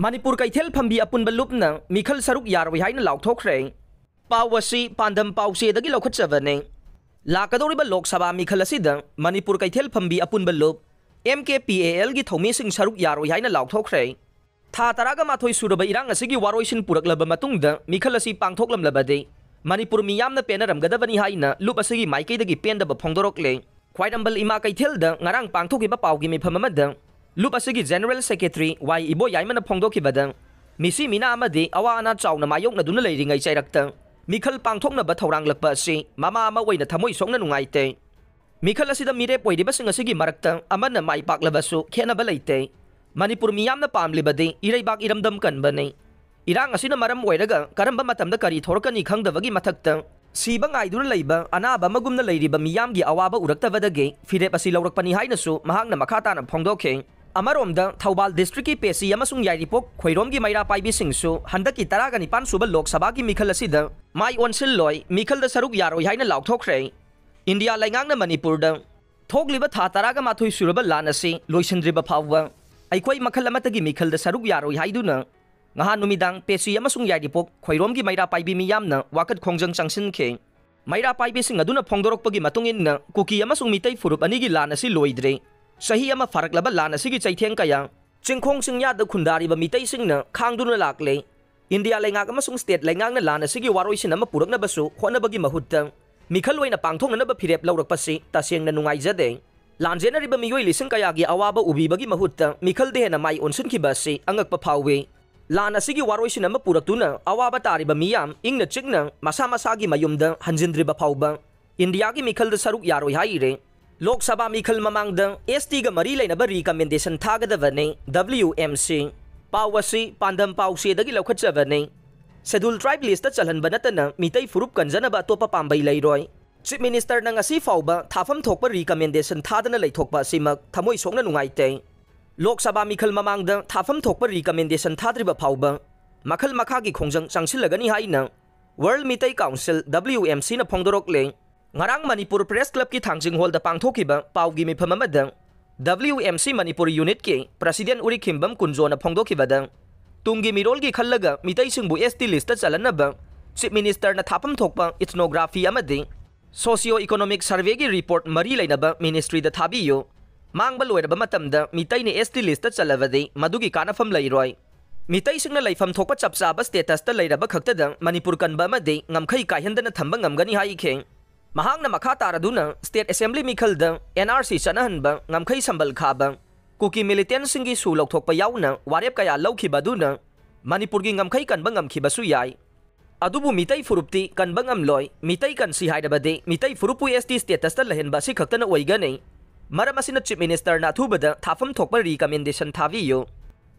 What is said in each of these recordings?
मणिपुर कैथेल फंबी अपुनब लुपना मिखल सरुक यारोय हाइना लाउथोखरे पाव असी पांदम पाउसेदगी लौखटजबने लाकदौरिबा Lok Sabha मिखल असिदा Manipur कैथेल फंबी अपुनब loop MKPAL गी थौमीसिंग सरुक यारोय हाइना लाउथोखरे था तरागा माथोय सुरबा इरांग असिगी वारोइसिन पुरकलबा मतुंगदा मिखल असी पांगथोकलमलबदे मणिपुर मियामना पेनरमगदबनी हाइना लुप असिगी माइकेदगी पेंदबा फोंदोरकले ख्वाइरंबल इमा कैथेलदा ngarang पांगथोकिबा पावगी मिफम अमदा लुप असिगी जनरल सेक्रेटरी वाई इबो याइमना फोंदोकिबदा मिसी मिना अमदे अवा अना चाउना मायोकनदुना लेरिंगै चैरक्ता मिखल पांगथोकनबा थौरांगलकपा असि मामा अमा ओइना थमोइ सोंगना नुंगाइते मिखल असिदा मिरेप ओइदिबसिंग असिगी मरक्ता अमना माइ पाकलबसु खेनबा लैते मणिपुर मियामना पामलिबदे इरैबाक इरमदम कनबने इरांग असिना मरम ओइरगा करंबा मतमदा करी थोरकनी खंगदबगी मथक्ता सीबा ngaiduna leiba anaba magumna leiriba miyamgi awaba uraktabadage firep asi lawrakpani hainasu mahakna makhatana phongdokhe amaromda Thoubal district ki pesi amasung yairipok khoiromgi maira paibi singsu handaki taraga nipan suba lok sabha ki mikhal asida mai onsil loi mikhal da saruk yaroi haina laukthokre India laingangna Manipur da thogliba tha taraga mathoi suraba lanasi loisindriba phawwa aikhoi makhal amatagi mikhal da saruk yaroi haiduna ngahan numidang pesi amasung yairipok khoiromgi maira paibi miyamna wakat khongjang changsinke maira paibi sing aduna phongdorokpagi matungin kuki amasung mitai furup anigi lanasi loidre sahi ama faraklaba lanasi gi chaitheng kaya chingkhong singya da khundari ba mitai singna khangduna lakle India lengak amasung state lengangna lanasi gi waroisin ama purakna basu khonabagi mahutta mikhal oina pangthongna ba phirep lawrakpasi tasengna nungaijade lanjena riba miyoi lising kaya gi awaba ubibagi mahutta mikhal dehna mai onsin ki basi angakpa phawwe Lana sigi waroisin ama puratuna awaba tariba miyam ingna chikna masa masagi mayumda hanjindriba phawba India gi mikhal da saruk yaroi haire Lok Sabha mikhal mamangda ST ga mari lainaba recommendation thagadabane WMC pawasi pandam pause dagi laukhatjabane schedule tribe list ta chalhanba natana mitai furup kanjanaba topa pambai lairoi Chief Minister na ngasi fawba thafam thokpa recommendation thadana laithokpa simak thamoi songna nungaite Lok Sabha mikhal mamangda thafam thokpa recommendation thadriba phawba makhal makhagi khongjang changsilagani haina World Mitai Council WMC na phongdorokle ngarang Manipur Press Club ki thangjing hall da pangthokiba pawgi mifam amada WMC Manipur unit ki President Uri Khimbam Kunjo na phongdokibada tunggi mirol gi khallaga mitai singbu ST list ta chalanaba Chief Minister na thapam thokpa ethnography amadi socio economic survey gi report mari lainaba ministry da thabiyo Mangbal loiraba matamda mitai ni ST list ta chalawadi madugi kanafam lairoi mitai singna laifam thokpa chapchaba status ta lairaba khaktada Manipur kanba amadi ngamkhai kaihandana thamba ngamgani haike mahangna makha taraduna state assembly mikhal da NRC chanahanba ngamkhai sambal khaba kuki militant singi su lokthokpa yauna warep kaya laukhibaduna Manipur gi ngamkhai kanba ngamkhibasu yai adubu mitai furupti kanba ngamloi mitai kan si haidabade mitai furupu ST status ta lahenba si khaktana oigane Maram asina Chief Minister na thubada thafam thokpa recommendation thaviyo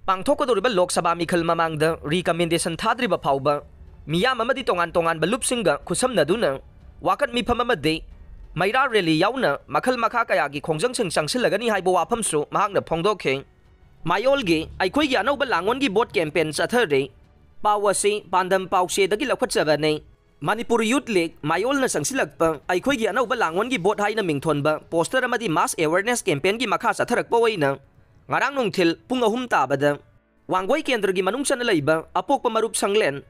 pangthokodoriba Lok Sabha mikhal mamangda recommendation thadriba phawba miyam amadi tongan balupsinga khusamnaduna wakat mifam amade maira rally yauna makhal makha kaya gi khongjang sing changsilagani haibo wafamsu mahakna phongdokhe mayolgi aikhoi gi anauba langon gi vote campaign chathare pawasi pandam pause dagi lakhatjabane Manipur Youth League mayol na sangsilagpa aikhoi gi anauba langon gi vote haina mingthonba poster amadi mass awareness campaign gi makha chatharakpa waina ngarang nungthil pung 3 tabada wangoi kendra gi manung chana leiba apokpa marup sanglen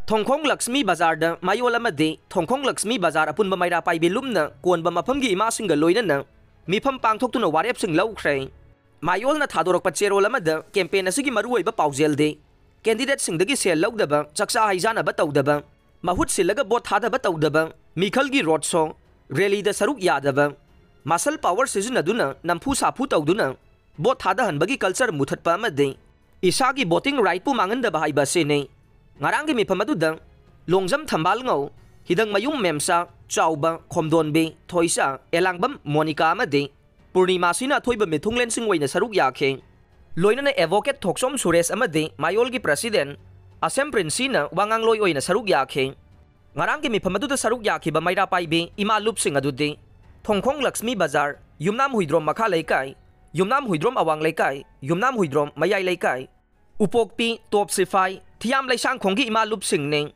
Thongkhong Lakshmi Bazar da mayol amadi Thongkhong Lakshmi Bazar apunba maira paibi lumna konba mafam gi ima singa loinana mifam pangthoktuna warep sing laukhre mayol na thadorokpa cherol amada campaign asigi maruoiba paujel de candidate sing dagi sel laudaba chaksa haijana ba tawdaba mahut silaga bot thadaba tawdaba mikhal gi road show rally da saruk yadaba muscle power sizinaduna nampu sapu tawduna bot thada hanbagi culture muthatpa amade isagi voting right pu mangandaba haiba se nei ngarang gi mifamadu da longjam thambal ngau hidang mayum memsa chauba khomdonbe thoisa elangbam monica amade purnima sina thoiba mithunglen singwaina saruk yakhe loinana advocate thoksom suresh amade mayol gi president Asem Prinsina wangang loi oina saruk yakhe ngarang gi mifamadu da saruk yakhiba maira paibi ima lup sing adude Thongkhong Lakshmi Bazar Yumnam Huidrom makha leikai Yumnam Huidrom awang leikai Yumnam Huidrom mayai leikai Upokpi Top Sifai Thiam Laisang khonggi ima lup sing ne